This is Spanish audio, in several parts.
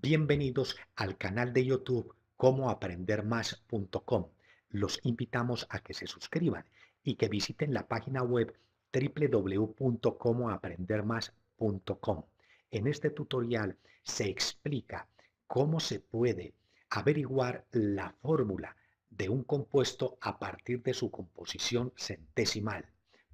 Bienvenidos al canal de YouTube comoaprendermas.com. Los invitamos a que se suscriban y que visiten la página web www.comoaprendermas.com. En este tutorial se explica cómo se puede averiguar la fórmula de un compuesto a partir de su composición centesimal.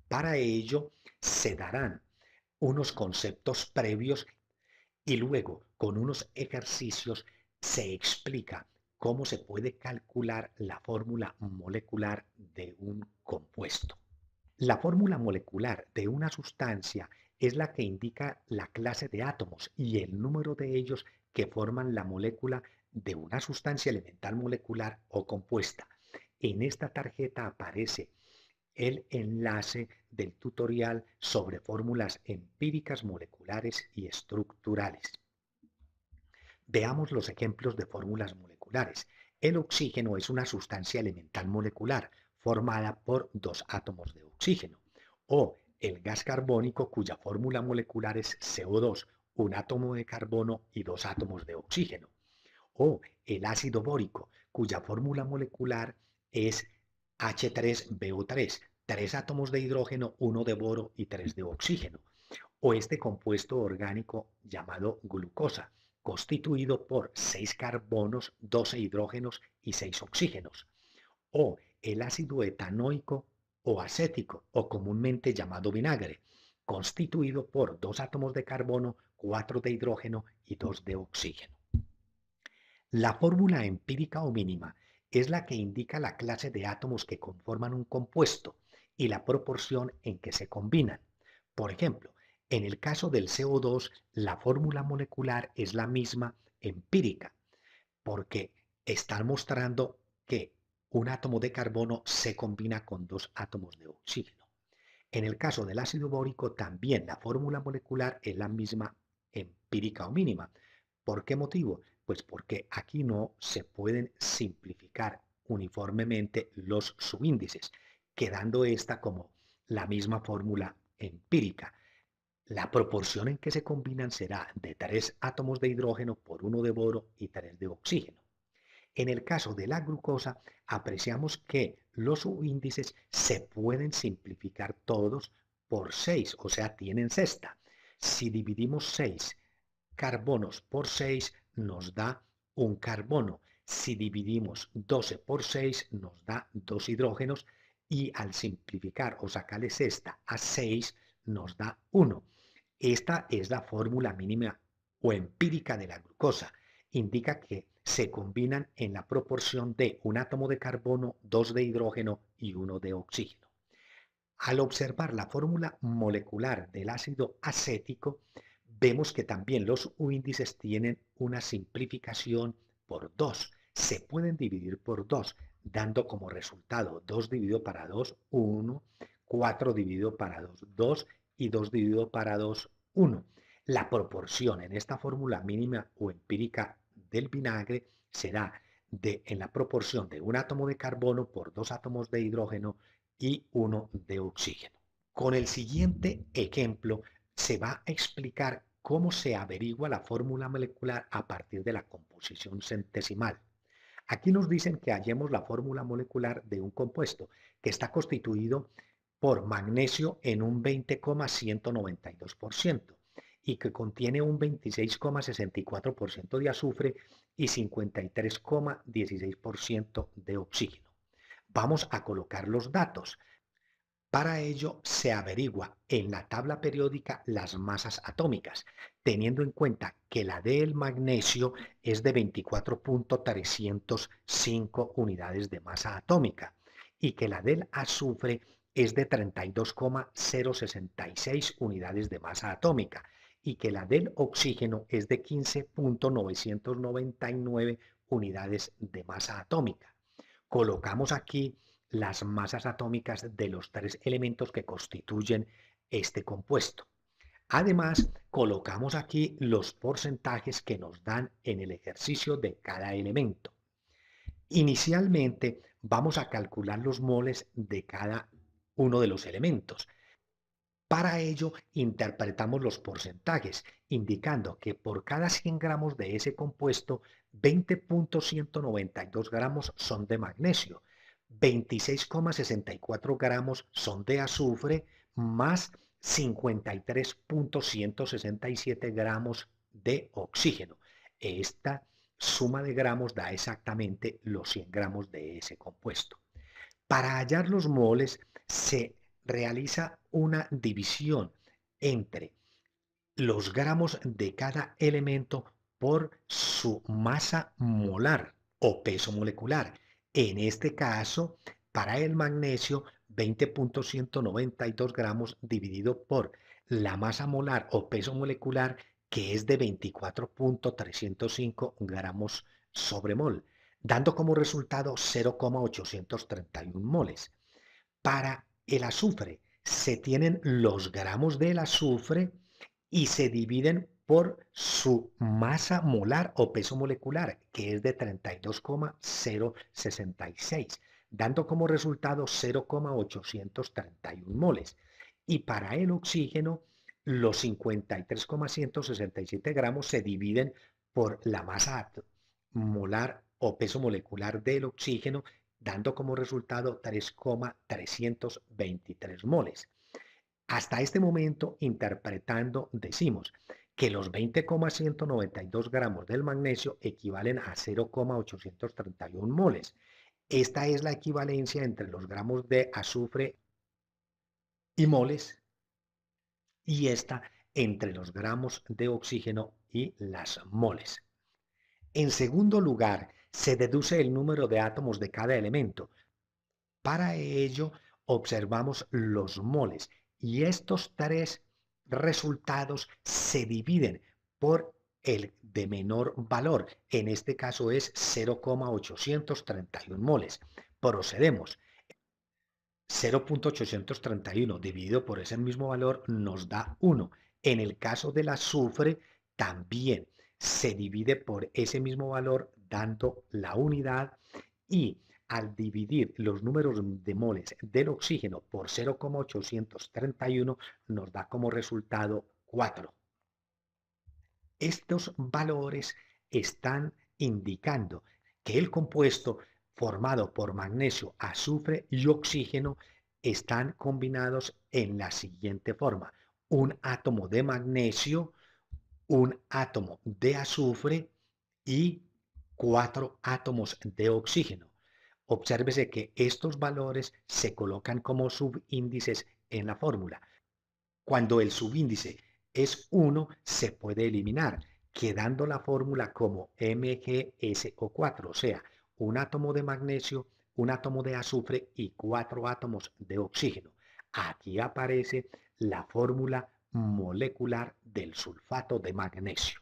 Para ello se darán unos conceptos previos y luego, con unos ejercicios, se explica cómo se puede calcular la fórmula molecular de un compuesto. La fórmula molecular de una sustancia es la que indica la clase de átomos y el número de ellos que forman la molécula de una sustancia elemental molecular o compuesta. En esta tarjeta aparece el enlace del tutorial sobre fórmulas empíricas moleculares y estructurales. Veamos los ejemplos de fórmulas moleculares. El oxígeno es una sustancia elemental molecular formada por dos átomos de oxígeno. O el gas carbónico cuya fórmula molecular es CO2, un átomo de carbono y dos átomos de oxígeno. O el ácido bórico cuya fórmula molecular es H3BO3, tres átomos de hidrógeno, uno de boro y tres de oxígeno. O este compuesto orgánico llamado glucosa, constituido por 6 carbonos, 12 hidrógenos y 6 oxígenos. O el ácido etanoico o acético, o comúnmente llamado vinagre, constituido por 2 átomos de carbono, 4 de hidrógeno y 2 de oxígeno. La fórmula empírica o mínima es la que indica la clase de átomos que conforman un compuesto y la proporción en que se combinan. Por ejemplo, en el caso del CO2, la fórmula molecular es la misma empírica, porque están mostrando que un átomo de carbono se combina con dos átomos de oxígeno. En el caso del ácido bórico, también la fórmula molecular es la misma empírica o mínima. ¿Por qué motivo? Pues porque aquí no se pueden simplificar uniformemente los subíndices, quedando esta como la misma fórmula empírica. La proporción en que se combinan será de 3 átomos de hidrógeno por 1 de boro y 3 de oxígeno. En el caso de la glucosa, apreciamos que los subíndices se pueden simplificar todos por 6, o sea, tienen cesta. Si dividimos 6 carbonos por 6 nos da un carbono. Si dividimos 12 por 6 nos da 2 hidrógenos y al simplificar o sacarle cesta a 6 nos da 1. Esta es la fórmula mínima o empírica de la glucosa. Indica que se combinan en la proporción de un átomo de carbono, 2 de hidrógeno y 1 de oxígeno. Al observar la fórmula molecular del ácido acético, vemos que también los índices tienen una simplificación por 2. Se pueden dividir por 2, dando como resultado 2 dividido para 2, 1, 4 dividido para 2, 2 y 2 dividido para 2, 1. La proporción en esta fórmula mínima o empírica del vinagre será en la proporción de un átomo de carbono por dos átomos de hidrógeno y uno de oxígeno. Con el siguiente ejemplo se va a explicar cómo se averigua la fórmula molecular a partir de la composición centesimal. Aquí nos dicen que hallemos la fórmula molecular de un compuesto que está constituido por magnesio en un 20,192% y que contiene un 26,64% de azufre y 53,16% de oxígeno. Vamos a colocar los datos. Para ello se averigua en la tabla periódica las masas atómicas, teniendo en cuenta que la del magnesio es de 24,305 unidades de masa atómica y que la del azufre es de 32,066 unidades de masa atómica y que la del oxígeno es de 15,999 unidades de masa atómica. Colocamos aquí las masas atómicas de los tres elementos que constituyen este compuesto. Además, colocamos aquí los porcentajes que nos dan en el ejercicio de cada elemento. Inicialmente, vamos a calcular los moles de cada uno de los elementos. Para ello, interpretamos los porcentajes, indicando que por cada 100 gramos de ese compuesto, 20,192 gramos son de magnesio, 26,64 gramos son de azufre, más 53,167 gramos de oxígeno. Esta suma de gramos da exactamente los 100 gramos de ese compuesto. Para hallar los moles se realiza una división entre los gramos de cada elemento por su masa molar o peso molecular. En este caso, para el magnesio, 20,192 gramos dividido por la masa molar o peso molecular, que es de 24,305 gramos sobre mol, dando como resultado 0,831 moles. Para el azufre, se tienen los gramos del azufre y se dividen por su masa molar o peso molecular, que es de 32,066, dando como resultado 0,831 moles. Y para el oxígeno, los 53,167 gramos se dividen por la masa molar o peso molecular del oxígeno, dando como resultado 3,323 moles. Hasta este momento, interpretando, decimos que los 20,192 gramos del magnesio equivalen a 0,831 moles. Esta es la equivalencia entre los gramos de azufre y moles y esta entre los gramos de oxígeno y las moles. En segundo lugar, se deduce el número de átomos de cada elemento. Para ello, observamos los moles y estos tres resultados se dividen por el de menor valor. En este caso es 0,831 moles. Procedemos. 0,831 dividido por ese mismo valor nos da 1. En el caso del azufre, también se divide por ese mismo valor dando la unidad y al dividir los números de moles del oxígeno por 0,831 nos da como resultado 4. Estos valores están indicando que el compuesto formado por magnesio, azufre y oxígeno están combinados en la siguiente forma: un átomo de magnesio, un átomo de azufre y 4 átomos de oxígeno. Obsérvese que estos valores se colocan como subíndices en la fórmula. Cuando el subíndice es 1, se puede eliminar, quedando la fórmula como MgSO4, o sea, un átomo de magnesio, un átomo de azufre y 4 átomos de oxígeno. Aquí aparece la fórmula molecular del sulfato de magnesio.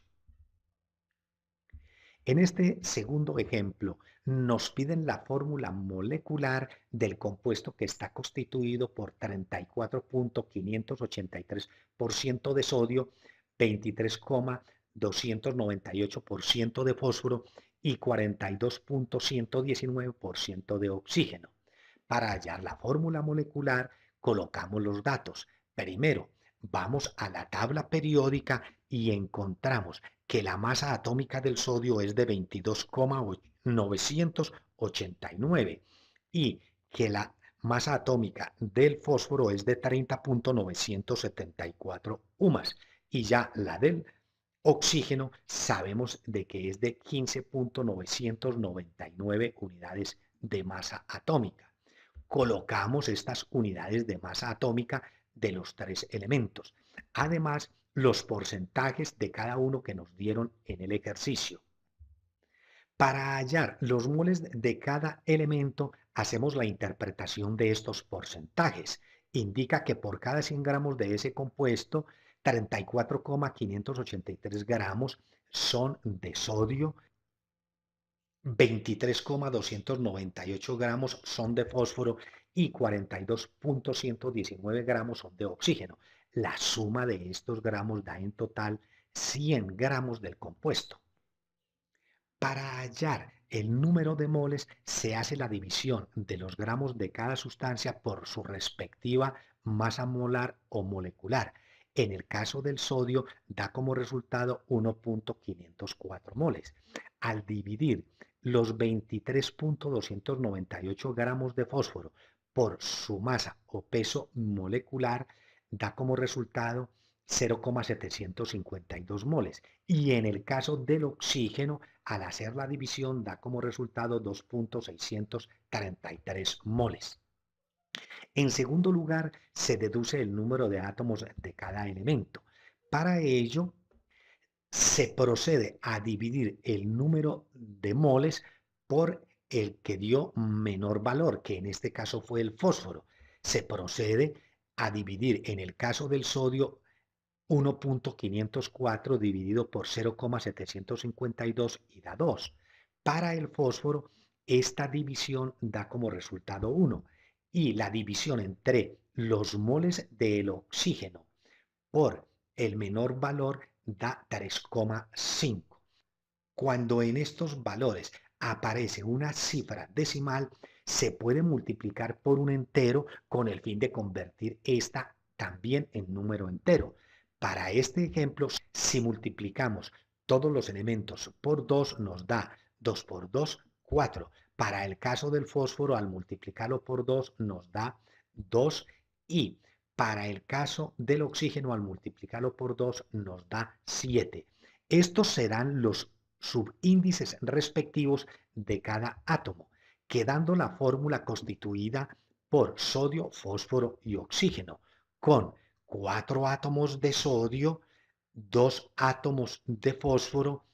En este segundo ejemplo, nos piden la fórmula molecular del compuesto que está constituido por 34,583% de sodio, 23,298% de fósforo y 42,119% de oxígeno. Para hallar la fórmula molecular, colocamos los datos. Primero, vamos a la tabla periódica y encontramos que la masa atómica del sodio es de 22,989 y que la masa atómica del fósforo es de 30,974 UMAS y ya la del oxígeno sabemos de que es de 15,999 unidades de masa atómica. Colocamos estas unidades de masa atómica de los tres elementos. Además, los porcentajes de cada uno que nos dieron en el ejercicio. Para hallar los moles de cada elemento, hacemos la interpretación de estos porcentajes. Indica que por cada 100 gramos de ese compuesto, 34,583 gramos son de sodio, 23,298 gramos son de fósforo y 42,119 gramos son de oxígeno. La suma de estos gramos da en total 100 gramos del compuesto. Para hallar el número de moles se hace la división de los gramos de cada sustancia por su respectiva masa molar o molecular. En el caso del sodio, da como resultado 1.504 moles. Al dividir los 23.298 gramos de fósforo por su masa o peso molecular, da como resultado 0,752 moles. Y en el caso del oxígeno, al hacer la división, da como resultado 2.633 moles. En segundo lugar, se deduce el número de átomos de cada elemento. Para ello, se procede a dividir el número de moles por el que dio menor valor, que en este caso fue el fósforo. Se procede a dividir en el caso del sodio 1.504 dividido por 0,752 y da 2. Para el fósforo, esta división da como resultado 1 y la división entre los moles del oxígeno por el menor valor da 3,5. Cuando en estos valores aparece una cifra decimal, se puede multiplicar por un entero con el fin de convertir esta también en número entero. Para este ejemplo, si multiplicamos todos los elementos por 2, nos da 2 por 2, 4. Para el caso del fósforo, al multiplicarlo por 2, nos da 2 y para el caso del oxígeno, al multiplicarlo por 2, nos da 7. Estos serán los subíndices respectivos de cada átomo, quedando la fórmula constituida por sodio, fósforo y oxígeno, con 4 átomos de sodio, 2 átomos de fósforo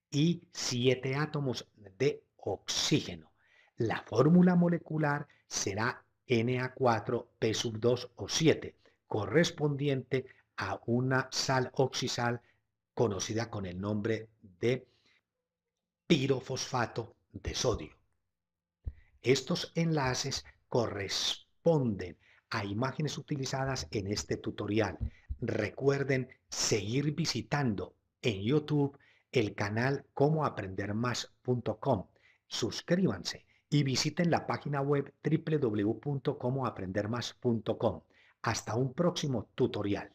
y 7 átomos de oxígeno. La fórmula molecular será Na4P sub 2 o 7, correspondiente a una sal oxisal conocida con el nombre de pirofosfato de sodio. Estos enlaces corresponden a imágenes utilizadas en este tutorial. Recuerden seguir visitando en YouTube el canal comoaprendermas.com. Suscríbanse y visiten la página web www.comoaprendermas.com. Hasta un próximo tutorial.